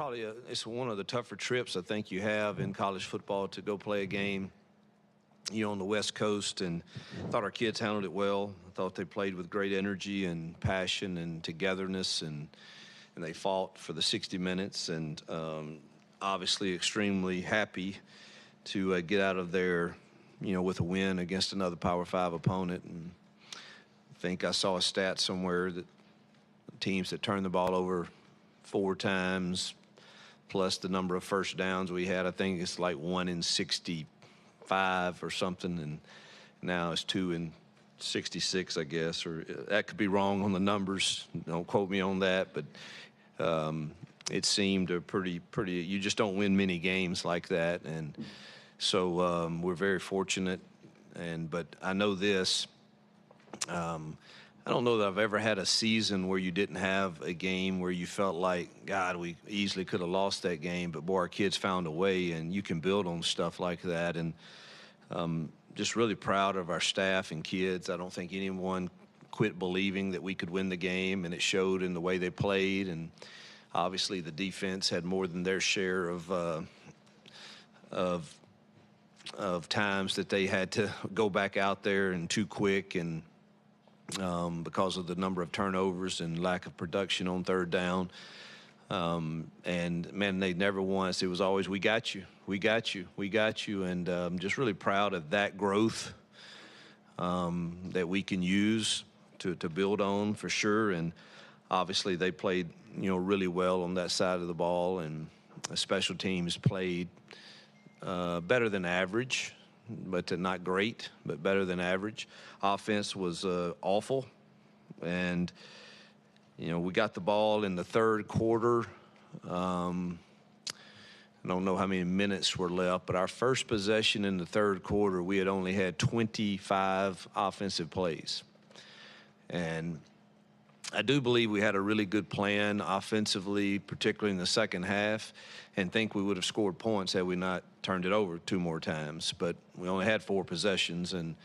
probably it's one of the tougher trips I think you have in college football to go play a game, on the West Coast. And I thought our kids handled it well. I thought they played with great energy and passion and togetherness, and they fought for the 60 minutes. And obviously extremely happy to get out of there, with a win against another Power 5 opponent. And I think I saw a stat somewhere that teams that turned the ball over 4 times, plus the number of first downs we had, I think it's like 1 in 65 or something, and now it's 2 in 66, I guess, or that could be wrong on the numbers. Don't quote me on that, but it seemed a pretty. You just don't win many games like that, and so we're very fortunate. But I know this. I don't know that I've ever had a season where you didn't have a game where you felt like, God, we easily could have lost that game, but boy, our kids found a way, and you can build on stuff like that. And just really proud of our staff and kids. I don't think anyone quit believing that we could win the game, and it showed in the way they played. And obviously the defense had more than their share of times that they had to go back out there and too quick, and because of the number of turnovers and lack of production on third down. And, man, they never once. It was always, we got you, we got you, we got you. And I'm just really proud of that growth that we can use to build on for sure. And obviously they played, really well on that side of the ball. And special teams played better than average, but not great, but better than average. Offense was awful, and we got the ball in the third quarter. I don't know how many minutes were left, but our first possession in the third quarter, we had only had 25 offensive plays. And I do believe we had a really good plan offensively, particularly in the second half, and think we would have scored points had we not turned it over 2 more times. But we only had 4 possessions, and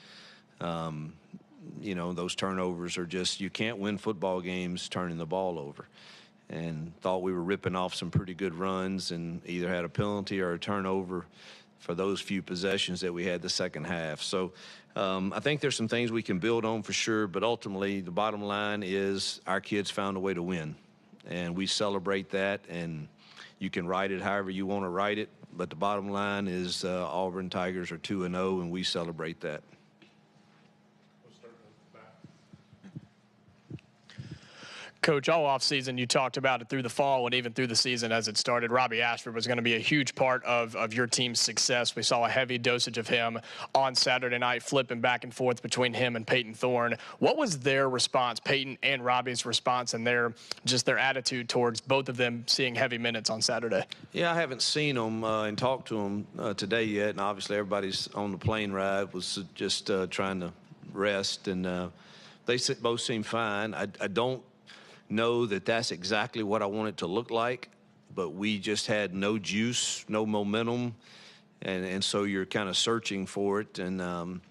those turnovers are just, you can't win football games turning the ball over. And thought we were ripping off some pretty good runs, and either had a penalty or a turnover for those few possessions that we had the second half. So I think there's some things we can build on for sure, but ultimately the bottom line is our kids found a way to win, and we celebrate that. And you can write it however you want to write it, but the bottom line is Auburn Tigers are 2-0, and we celebrate that. Coach, all offseason you talked about it through the fall and even through the season as it started. Robbie Ashford was going to be a huge part of your team's success. We saw a heavy dosage of him on Saturday night, flipping back and forth between him and Peyton Thorne. What was their response, Peyton and Robbie's response, and their attitude towards both of them seeing heavy minutes on Saturday? Yeah, I haven't seen them and talked to them today yet, and obviously everybody's on the plane ride was just trying to rest, and they both seem fine. I don't know that that's exactly what I want it to look like, but we just had no juice, no momentum, and so you're kind of searching for it. And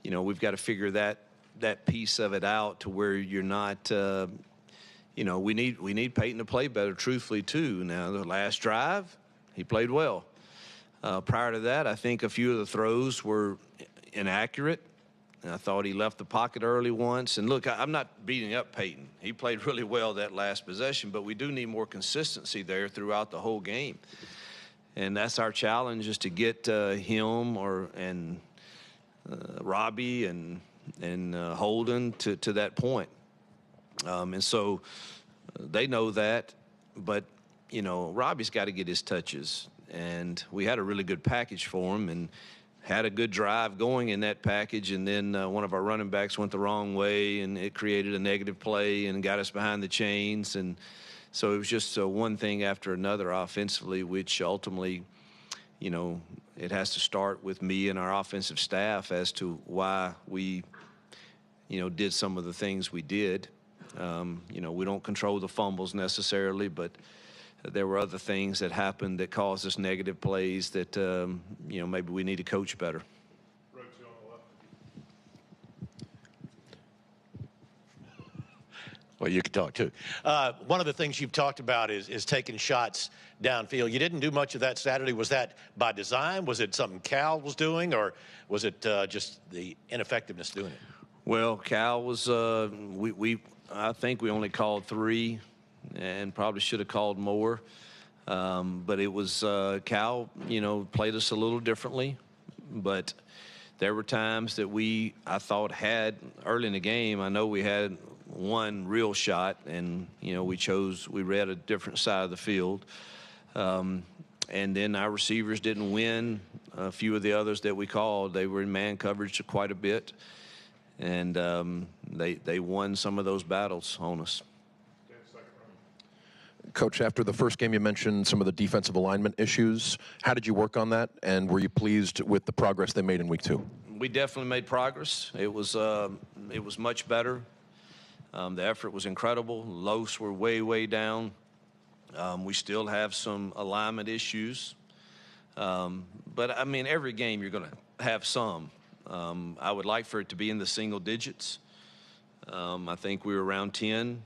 we've got to figure that piece of it out to where you're not we need Peyton to play better, truthfully, too. Now, the last drive, he played well. Prior to that, I think a few of the throws were inaccurate. And I thought he left the pocket early once. And look, I'm not beating up Peyton. He played really well that last possession, but we do need more consistency there throughout the whole game. And that's our challenge, is to get him and Robbie and Holden to that point. And so they know that, but Robbie's got to get his touches. And we had a really good package for him, and had a good drive going in that package, and then one of our running backs went the wrong way, and it created a negative play and got us behind the chains. And so it was just one thing after another offensively, which ultimately, it has to start with me and our offensive staff as to why we, did some of the things we did. We don't control the fumbles necessarily, but there were other things that happened that caused us negative plays that, maybe we need to coach better. Well, you can talk, too. One of the things you've talked about is taking shots downfield. You didn't do much of that Saturday. Was that by design? Was it something Cal was doing, or was it just the ineffectiveness doing it? Well, Cal was I think we only called 3 and probably should have called more. But it was Cal, played us a little differently. But there were times that I thought had early in the game, I know we had one real shot, and, we read a different side of the field. And then our receivers didn't win a few of the others that we called. They were in man coverage quite a bit. And they won some of those battles on us. Coach, after the first game, you mentioned some of the defensive alignment issues. How did you work on that, and were you pleased with the progress they made in week 2? We definitely made progress. It was much better. The effort was incredible. Lows were way down. We still have some alignment issues. But, I mean, every game you're going to have some. I would like for it to be in the single digits. I think we were around 10.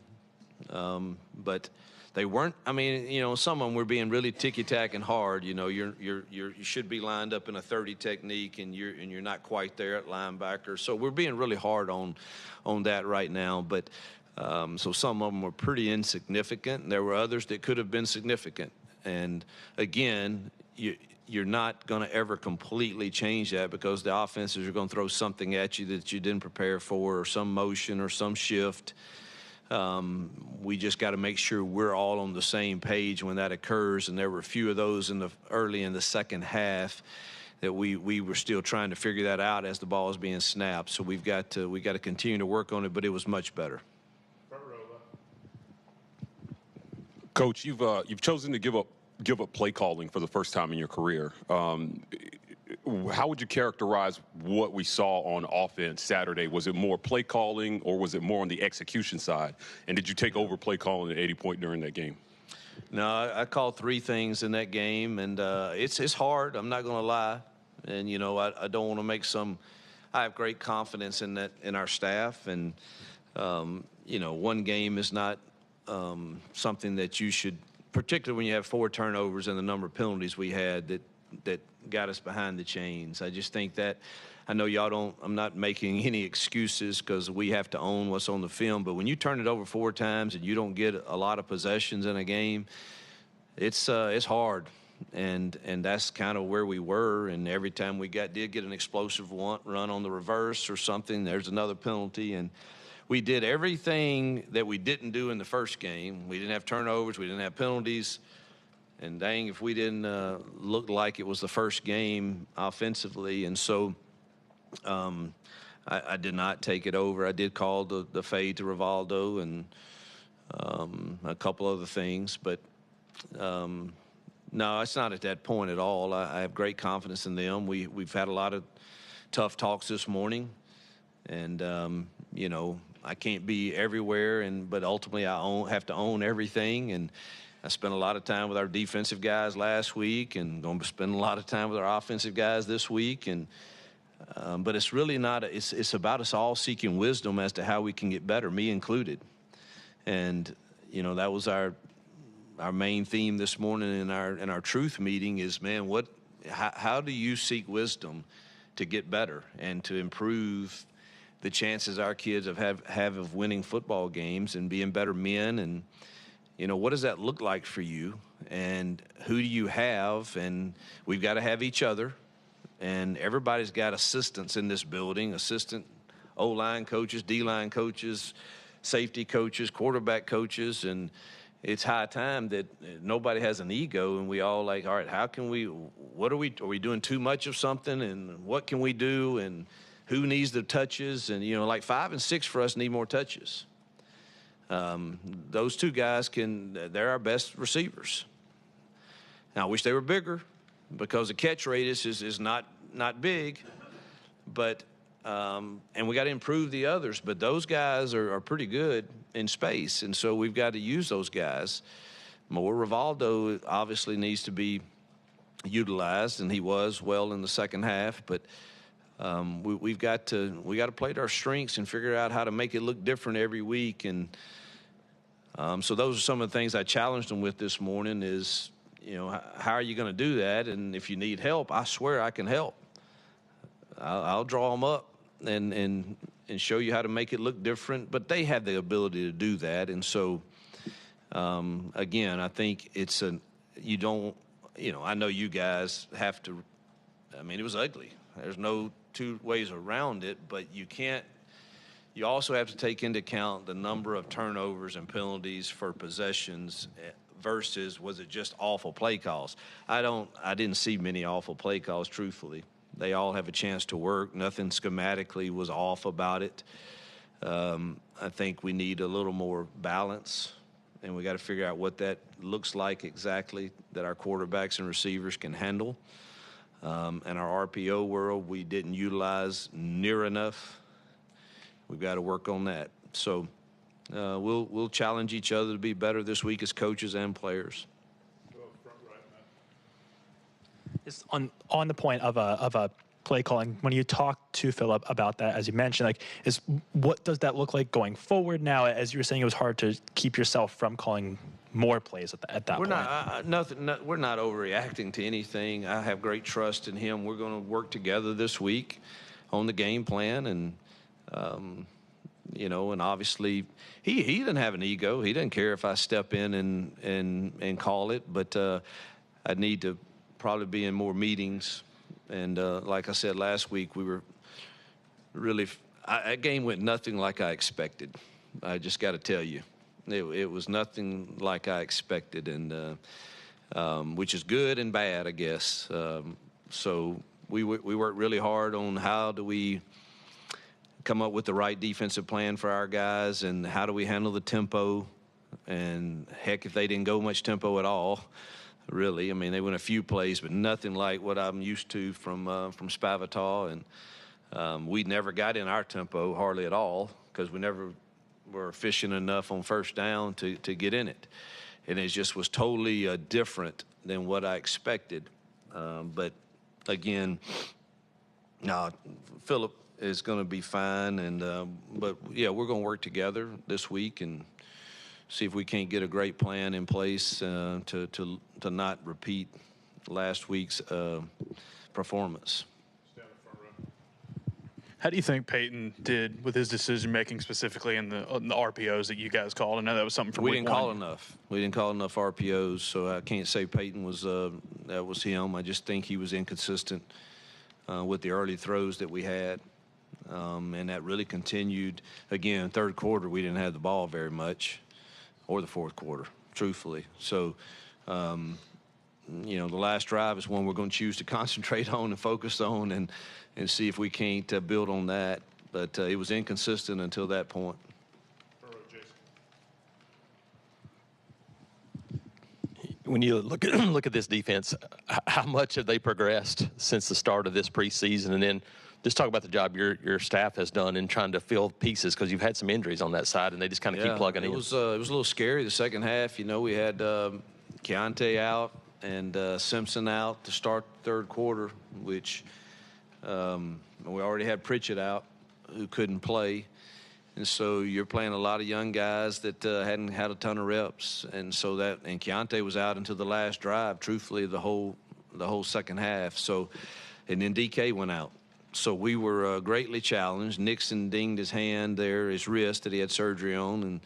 But they weren't. I mean, some of them were being really ticky-tack and hard. You should be lined up in a 30 technique, and you're not quite there at linebacker. So we're being really hard on that right now. But so some of them were pretty insignificant, and there were others that could have been significant. And again, you're not going to ever completely change that, because the offenses are going to throw something at you that you didn't prepare for, or some motion or some shift. We just got to make sure we're all on the same page when that occurs. And there were a few of those early in the second half that we were still trying to figure that out as the ball was being snapped. So we got to continue to work on it, but it was much better. Coach, you've chosen to give up play calling for the first time in your career. How would you characterize what we saw on offense Saturday? Was it more play calling, or was it more on the execution side? And did you take over play calling at 80 point during that game? No, I called 3 things in that game, and it's hard. I'm not going to lie. And, I don't want to make I have great confidence in our staff. And, one game is not something that you should, particularly when you have 4 turnovers and the number of penalties we had that got us behind the chains. I just think that, I know I'm not making any excuses, because we have to own what's on the film, but when you turn it over 4 times and you don't get a lot of possessions in a game, it's hard. And that's kind of where we were. And every time we did get an explosive run on the reverse or something, there's another penalty. And we did everything that we didn't do in the first game. We didn't have turnovers. We didn't have penalties. And dang, if we didn't look like it was the first game offensively. And so I did not take it over. I did call the fade to Rivaldo and a couple other things. But, no, it's not at that point at all. I have great confidence in them. We've had a lot of tough talks this morning. And, I can't be everywhere, but ultimately I have to own everything. And I spent a lot of time with our defensive guys last week, and going to spend a lot of time with our offensive guys this week. And but it's really not. It's about us all seeking wisdom as to how we can get better, me included. And that was our main theme this morning in our truth meeting is, man, how do you seek wisdom to get better and to improve the chances our kids have of winning football games and being better men? And what does that look like for you, and who do you have? And we've got to have each other, and everybody's got assistants in this building, assistant O-line coaches, D-line coaches, safety coaches, quarterback coaches, and it's high time that nobody has an ego, and we all all right, how can are we doing too much of something, and what can we do, and who needs the touches? And, 5 and 6 for us need more touches. Those 2 guys they're our best receivers. Now, I wish they were bigger, because the catch rate is not big, but and we got to improve the others, but those guys are pretty good in space, and so we've got to use those guys more. Rivaldo obviously needs to be utilized, and he was well in the second half, but we got to play to our strengths and figure out how to make it look different every week. And So those are some of the things I challenged them with this morning is, how are you going to do that? And if you need help, I swear I can help. I'll draw them up and show you how to make it look different. But they have the ability to do that. And so, again, I think I know you guys have to, it was ugly. There's no two ways around it, but you also have to take into account the number of turnovers and penalties for possessions versus was it just awful play calls. I didn't see many awful play calls, truthfully. They all have a chance to work. Nothing schematically was off about it. I think we need a little more balance, and we got to figure out what that looks like exactly that our quarterbacks and receivers can handle. And our RPO world, we didn't utilize near enough. We've got to work on that. So we'll challenge each other to be better this week as coaches and players. It's on the point of a play calling. When you talk to Philip about that, as you mentioned, what does that look like going forward now? As you were saying, it was hard to keep yourself from calling more plays at that point. We're not overreacting to anything. I have great trust in him. We're going to work together this week on the game plan, and and obviously he doesn't have an ego. He doesn't care if I step in and call it, but I need to probably be in more meetings. And like I said last week, we were really that game went nothing like I expected. I just got to tell you, it was nothing like I expected, and which is good and bad, I guess. So we worked really hard on how do we come up with the right defensive plan for our guys, and how do we handle the tempo. And heck, if they didn't go much tempo at all, really. They went a few plays, but nothing like what I'm used to from Spavital. And we never got in our tempo hardly at all because we never were efficient enough on first down to get in it. And it just was totally different than what I expected. But, again, Philip is going to be fine. But, yeah, we're going to work together this week and see if we can't get a great plan in place to not repeat last week's performance. How do you think Peyton did with his decision-making, specifically in the RPOs that you guys called? I know that was something from we week didn't one. call enough. We didn't call enough RPOs, so I can't say Peyton was that was him. I just think he was inconsistent with the early throws that we had, and that really continued. Again, third quarter, we didn't have the ball very much, or the fourth quarter, truthfully. So, the last drive is one we're going to choose to concentrate on and focus on and see if we can't build on that. But it was inconsistent until that point. When you look at this defense, how much have they progressed since the start of this preseason? And then just talk about the job your staff has done in trying to fill pieces, because you've had some injuries on that side, and they just kind of keep plugging in. It was a little scary the second half. We had Keontae out and Simpson out to start the third quarter, which we already had Pritchett out who couldn't play. And so you're playing a lot of young guys that hadn't had a ton of reps. And so and Keontae was out until the last drive, truthfully, the whole second half. So, and then DK went out. So we were greatly challenged. Nixon dinged his hand there, his wrist that he had surgery on, and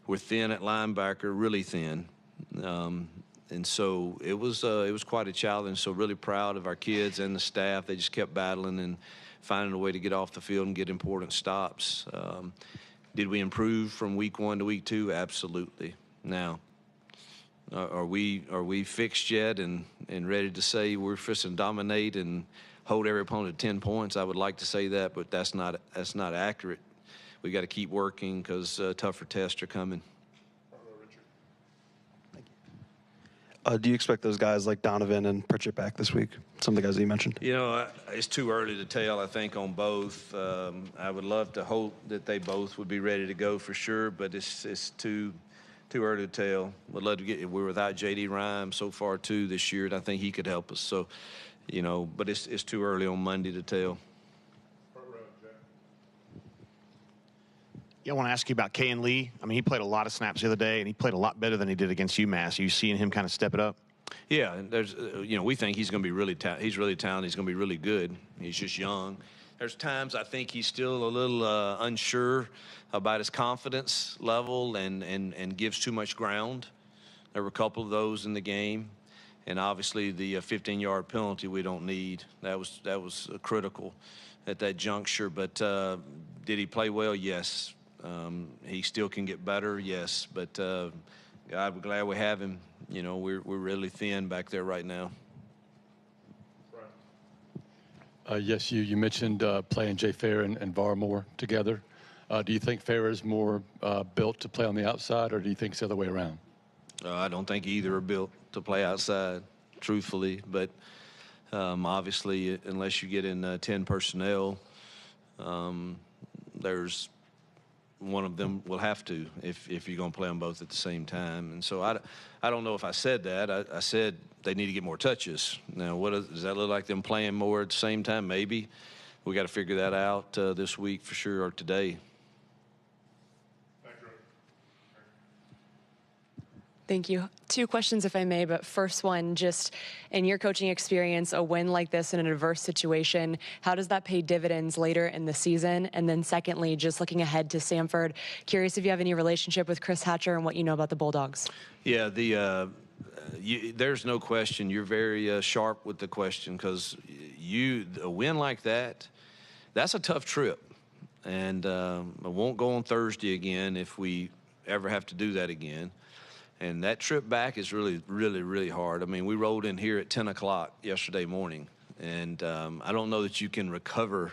we're thin at linebacker, really thin. And so it was quite a challenge. So really proud of our kids and the staff. They just kept battling and finding a way to get off the field and get important stops. Did we improve from week 1 to week 2? Absolutely. Now, are we fixed yet and ready to say we're fixing to dominate and hold every opponent to 10 points? I would like to say that, but that's not accurate. We got to keep working because tougher tests are coming. Do you expect those guys like Donovan and Pritchett back this week? Some of the guys that you mentioned. It's too early to tell, I think, on both. I would love to hope that they both would be ready to go for sure, but it's too early to tell. Would love to get. We're without J.D. Rhyme so far too this year, and I think he could help us. So, but it's too early on Monday to tell. I want to ask you about Kayan Lee. I mean, he played a lot of snaps the other day, and he played a lot better than he did against UMass. Are you seeing him kind of step it up? Yeah, and there's, we think he's going to be really he's really talented. He's going to be really good. He's just young. There's times I think he's still a little unsure about his confidence level and gives too much ground. There were a couple of those in the game, and obviously the 15-yard penalty we don't need. That was critical at that juncture. But did he play well? Yes. He still can get better. Yes. But God, we're glad we have him. We're really thin back there right now. Yes, you mentioned playing Jay Fair and Varmore together. Do you think Fair is more built to play on the outside, or do you think it's the other way around? I don't think either are built to play outside, truthfully. But obviously, unless you get in 10 personnel, there's one of them will have to if you're going to play them both at the same time. And so I don't know if I said that. I said they need to get more touches. Now, does that look like them playing more at the same time? Maybe. We got to figure that out this week for sure, or today. Thank you. 2 questions, if I may, but first one, just in your coaching experience, a win like this in an adverse situation, how does that pay dividends later in the season? And then secondly, just looking ahead to Samford, curious if you have any relationship with Chris Hatcher and what you know about the Bulldogs. Yeah, there's no question. You're very sharp with the question, because a win like that, that's a tough trip. And I won't go on Thursday again if we ever have to do that again. And that trip back is really, really, really hard. I mean, we rolled in here at 10 o'clock yesterday morning, and I don't know that you can recover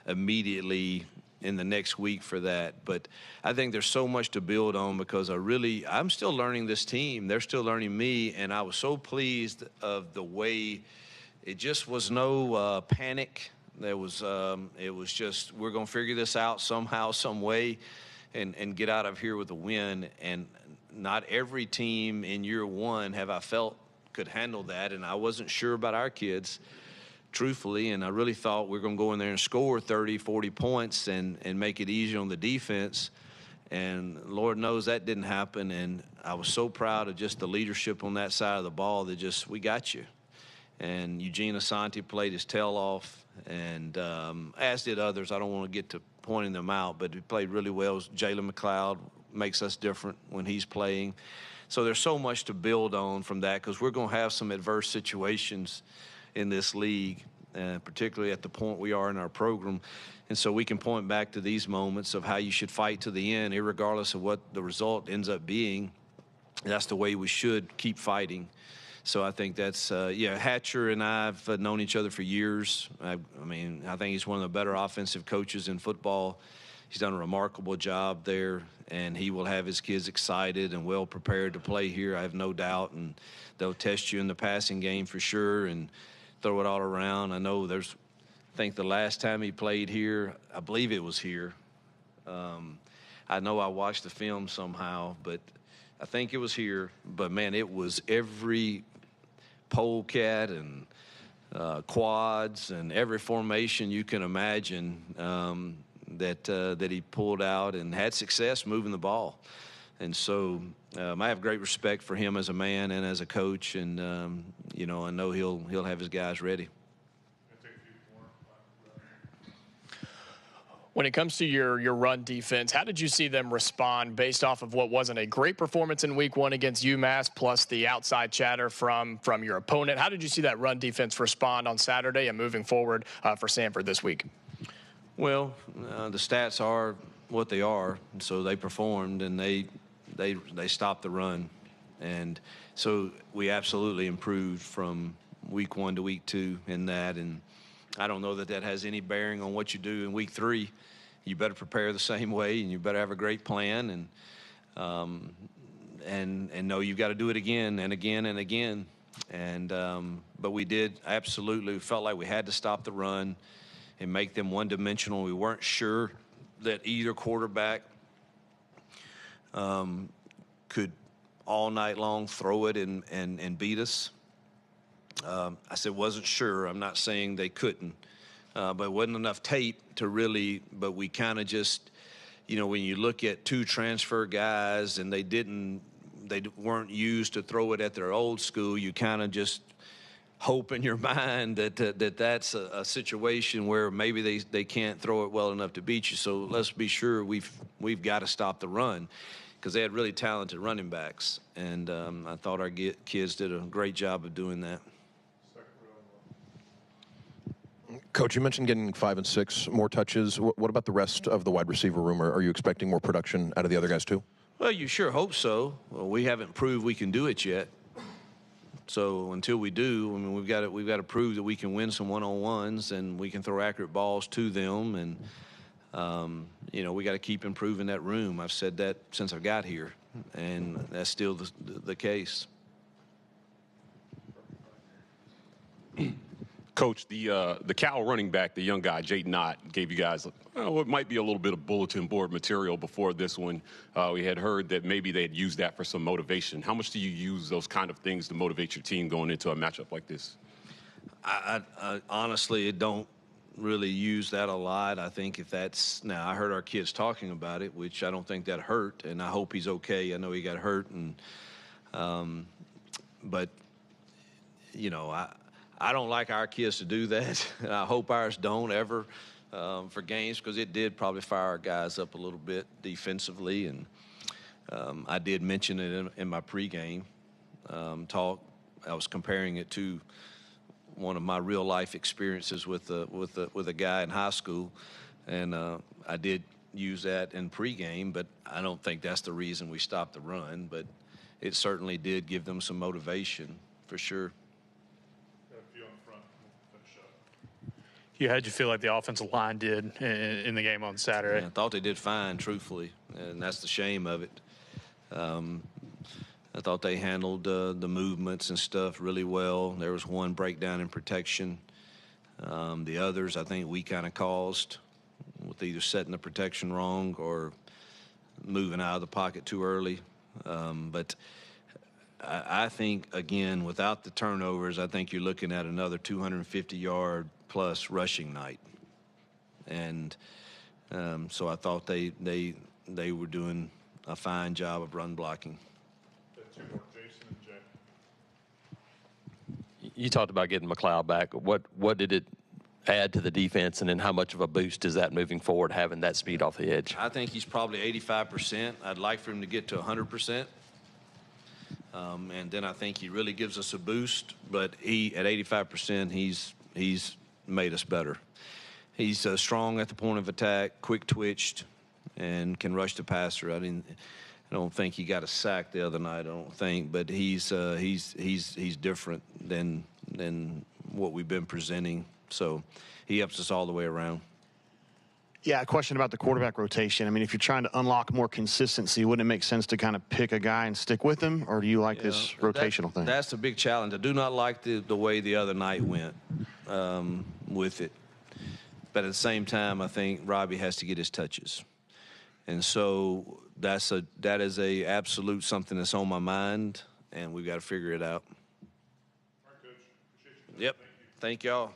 immediately in the next week for that. But I think there's so much to build on, because I'm still learning this team. They're still learning me, and I was so pleased of the way it just was no panic. It was just, we're going to figure this out somehow, some way, and get out of here with a win. And not every team in year one have I felt could handle that, and I wasn't sure about our kids, truthfully, and I really thought we were going to go in there and score 30, 40 points and make it easy on the defense, and Lord knows that didn't happen. And I was so proud of just the leadership on that side of the ball that we got you. And Eugene Asante played his tail off, and as did others. I don't want to get to pointing them out, but he played really well. Jalen McLeod makes us different when he's playing. So there's so much to build on from that, because we're going to have some adverse situations in this league, particularly at the point we are in our program. And so we can point back to these moments of how you should fight to the end, irregardless of what the result ends up being. That's the way we should keep fighting. So I think that's, Hatcher and I have known each other for years. I think he's one of the better offensive coaches in football. He's done a remarkable job there, and he will have his kids excited and well prepared to play here, I have no doubt. And they'll test you in the passing game for sure and throw it all around. I think the last time he played here, I believe it was here. I know I watched the film somehow, but I think it was here. But, man, it was every polecat and quads and every formation you can imagine that he pulled out and had success moving the ball. And so I have great respect for him as a man and as a coach, and I know he'll have his guys ready. When it comes to your run defense, how did you see them respond based off of what wasn't a great performance in week 1 against UMass, plus the outside chatter from your opponent? How did you see that run defense respond on Saturday and moving forward for Samford this week? Well, the stats are what they are, and so they performed, and they stopped the run. And so we absolutely improved from week 1 to week 2 in that. And I don't know that has any bearing on what you do in week 3. You better prepare the same way, and you better have a great plan, and know you've got to do it again and again and again. And but we did absolutely felt like we had to stop the run and make them one-dimensional. We weren't sure that either quarterback could all night long throw it and beat us. I said wasn't sure. I'm not saying they couldn't, but it wasn't enough tape to really. But we kind of just, when you look at 2 transfer guys and they weren't used to throw it at their old school, you kind of just hope in your mind that's a situation where maybe they can't throw it well enough to beat you. So let's be sure we've got to stop the run, because they had really talented running backs, and I thought our kids did a great job of doing that. Coach, you mentioned getting 5 and 6 more touches. What about the rest of the wide receiver room? Are you expecting more production out of the other guys too? Well, you sure hope so. Well, we haven't proved we can do it yet. So until we do, I mean, we've got to prove that we can win some one-on-ones and we can throw accurate balls to them, and we got to keep improving that room. I've said that since I got here, and that's still the case. Coach, the Cal running back, the young guy, Jaden Knott, gave you guys what might be a little bit of bulletin board material before this one. We had heard that maybe they had used that for some motivation. How much do you use those kind of things to motivate your team going into a matchup like this? I honestly don't really use that a lot. I think now I heard our kids talking about it, which I don't think that hurt, and I hope he's okay. I know he got hurt, but I don't like our kids to do that. I hope ours don't ever for games, because it did probably fire our guys up a little bit defensively. And I did mention it in my pregame talk. I was comparing it to one of my real life experiences with a guy in high school, and I did use that in pregame. But I don't think that's the reason we stopped the run. But it certainly did give them some motivation for sure. Hugh, how'd you feel like the offensive line did in the game on Saturday? Yeah, I thought they did fine, truthfully, and that's the shame of it. I thought they handled the movements and stuff really well. There was one breakdown in protection. The others, I think we kind of caused, with either setting the protection wrong or moving out of the pocket too early. But I think, again, without the turnovers, I think you're looking at another 250-yard plus rushing night. And so I thought they were doing a fine job of run blocking. You talked about getting McLeod back. What did it add to the defense, and then how much of a boost is that moving forward, having that speed off the edge? I think he's probably 85%. I'd like for him to get to 100%. And then I think he really gives us a boost. But at 85%, he's made us better. He's strong at the point of attack, quick twitched, and can rush the passer. I don't think he got a sack the other night. I don't think, but he's different than what we've been presenting. So he helps us all the way around. Yeah, a question about the quarterback rotation. I mean, if you're trying to unlock more consistency, wouldn't it make sense to kind of pick a guy and stick with him, or do you like this rotational thing? That's the big challenge. I do not like the way the other night went with it. But at the same time, I think Robbie has to get his touches. And so that is a absolute something that's on my mind, and we've got to figure it out. All right, Coach. Appreciate you. Yep. Thank y'all.